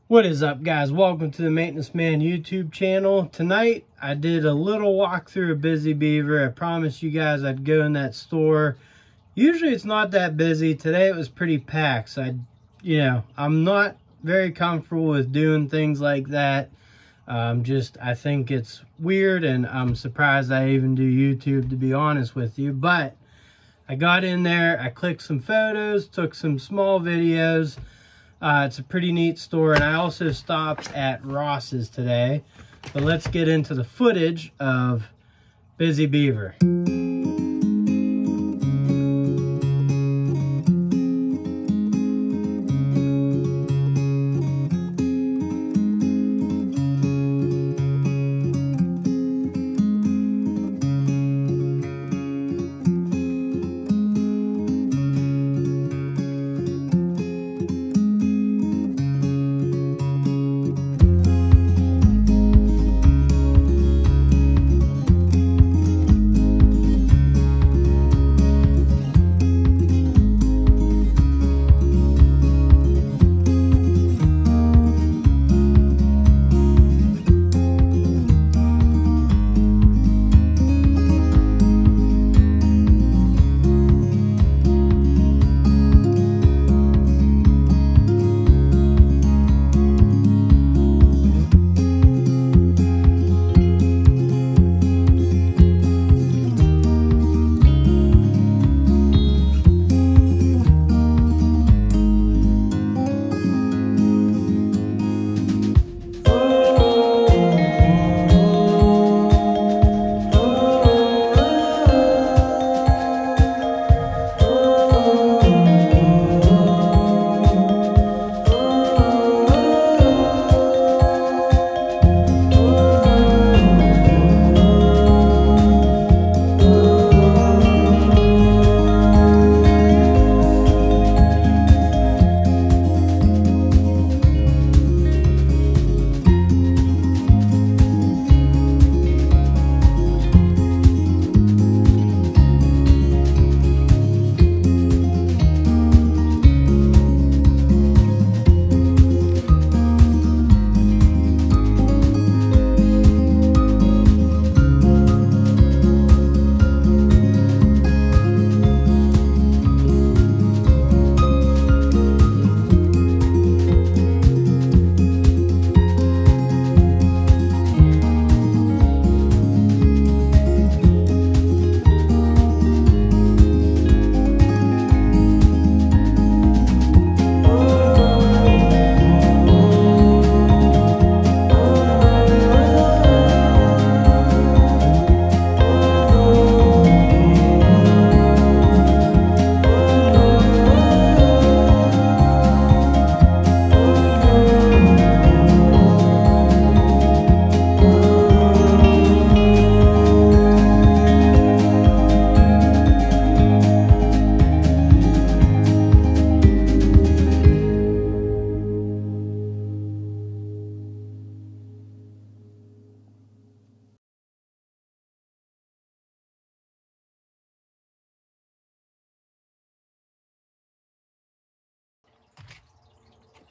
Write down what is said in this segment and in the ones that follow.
What is up, guys? Welcome to the Maintenance Man YouTube channel. Tonight I did a little walkthrough of Busy Beaver. I promised you guys I'd go in that store. Usually it's not that busy. Today it was pretty packed, so I'm not very comfortable with doing things like that. I think it's weird, and I'm surprised I even do YouTube, to be honest with you. But I got in there, I clicked some photos, took some small videos. It's a pretty neat store, and I also stopped at Ross's today. But let's get into the footage of Busy Beaver.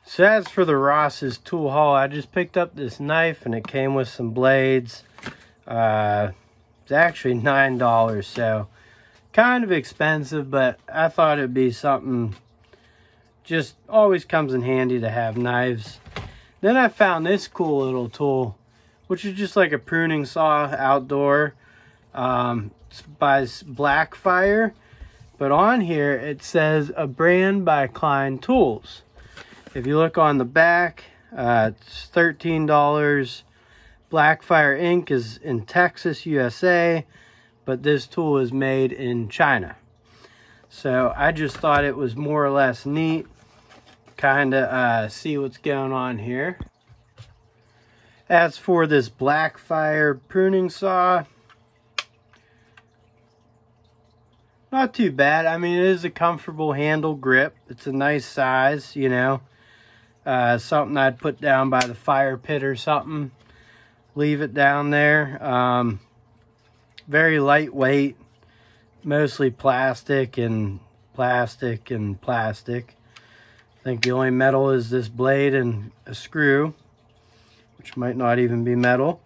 So as for the Ross's tool haul, I just picked up this knife and it came with some blades. It's actually $9, so kind of expensive, but I thought it'd be something, just always comes in handy to have knives. Then I found this cool little tool, which is just like a pruning saw outdoor. It's by Blackfire, but on here it says a brand by Klein Tools. If you look on the back, it's $13. Blackfire Inc. is in Texas, USA, but this tool is made in China. So I just thought it was more or less neat, kind of see what's going on here. As for this Blackfire pruning saw, not too bad. I mean, it is a comfortable handle grip. It's a nice size, you know. Something I'd put down by the fire pit or something. Leave it down there. Very lightweight. Mostly plastic and plastic. think the only metal is this blade and a screw, which might not even be metal.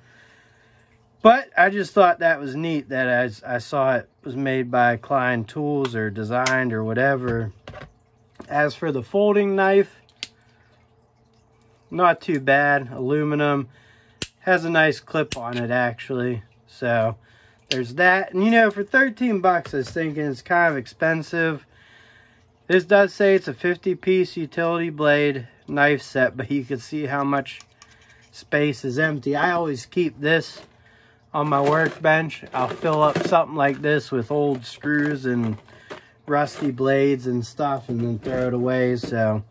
But I just thought that was neat that as I saw it was made by Klein Tools or designed or whatever. As for the folding knife, not too bad. Aluminum. Has a nice clip on it actually. So there's that. And you know, for 13 bucks, I was thinking it's kind of expensive. This does say it's a 50-piece utility blade knife set, but you can see how much space is empty. I always keep this on my workbench. I'll fill up something like this with old screws and rusty blades and stuff and then throw it away. So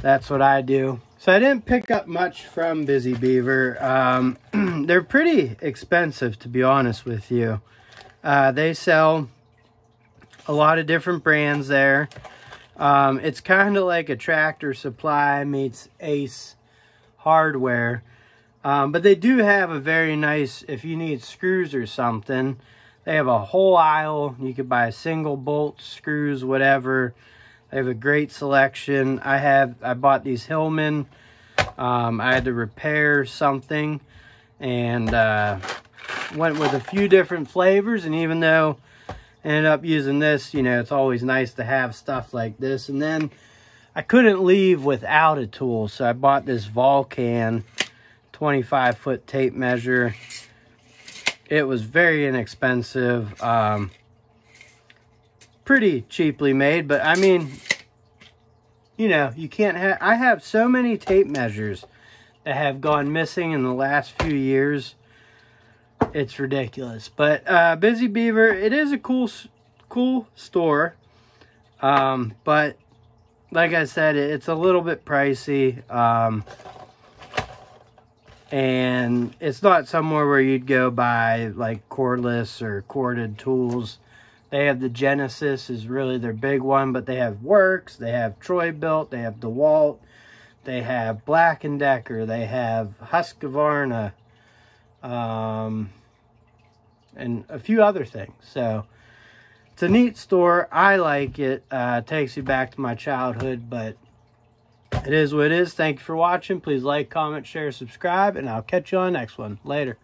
that's what I do. So I didn't pick up much from Busy Beaver. They're pretty expensive, to be honest with you. They sell a lot of different brands there. It's kind of like a Tractor Supply meets Ace Hardware. But they do have a very nice, if you need screws or something, they have a whole aisle. You could buy single bolt screws, whatever. They have a great selection. I bought these Hillman. I had to repair something and went with a few different flavors. And even though I ended up using this, you know, it's always nice to have stuff like this. And then I couldn't leave without a tool, so I bought this Vulcan 25-foot tape measure. It was very inexpensive, pretty cheaply made, but I mean, you know, you can't have, I have so many tape measures that have gone missing in the last few years. It's ridiculous. But Busy Beaver, it is a cool store, but like I said, it's a little bit pricey. And it's not somewhere where you'd go buy like cordless or corded tools. They have the Genesis is really their big one, but they have Works, they have Troy-Bilt, they have DeWalt, they have Black & Decker, they have Husqvarna, and a few other things. So it's a neat store. I like it. Takes you back to my childhood, but it is what it is. Thank you for watching. Please like, comment, share, subscribe, and I'll catch you on the next one. Later.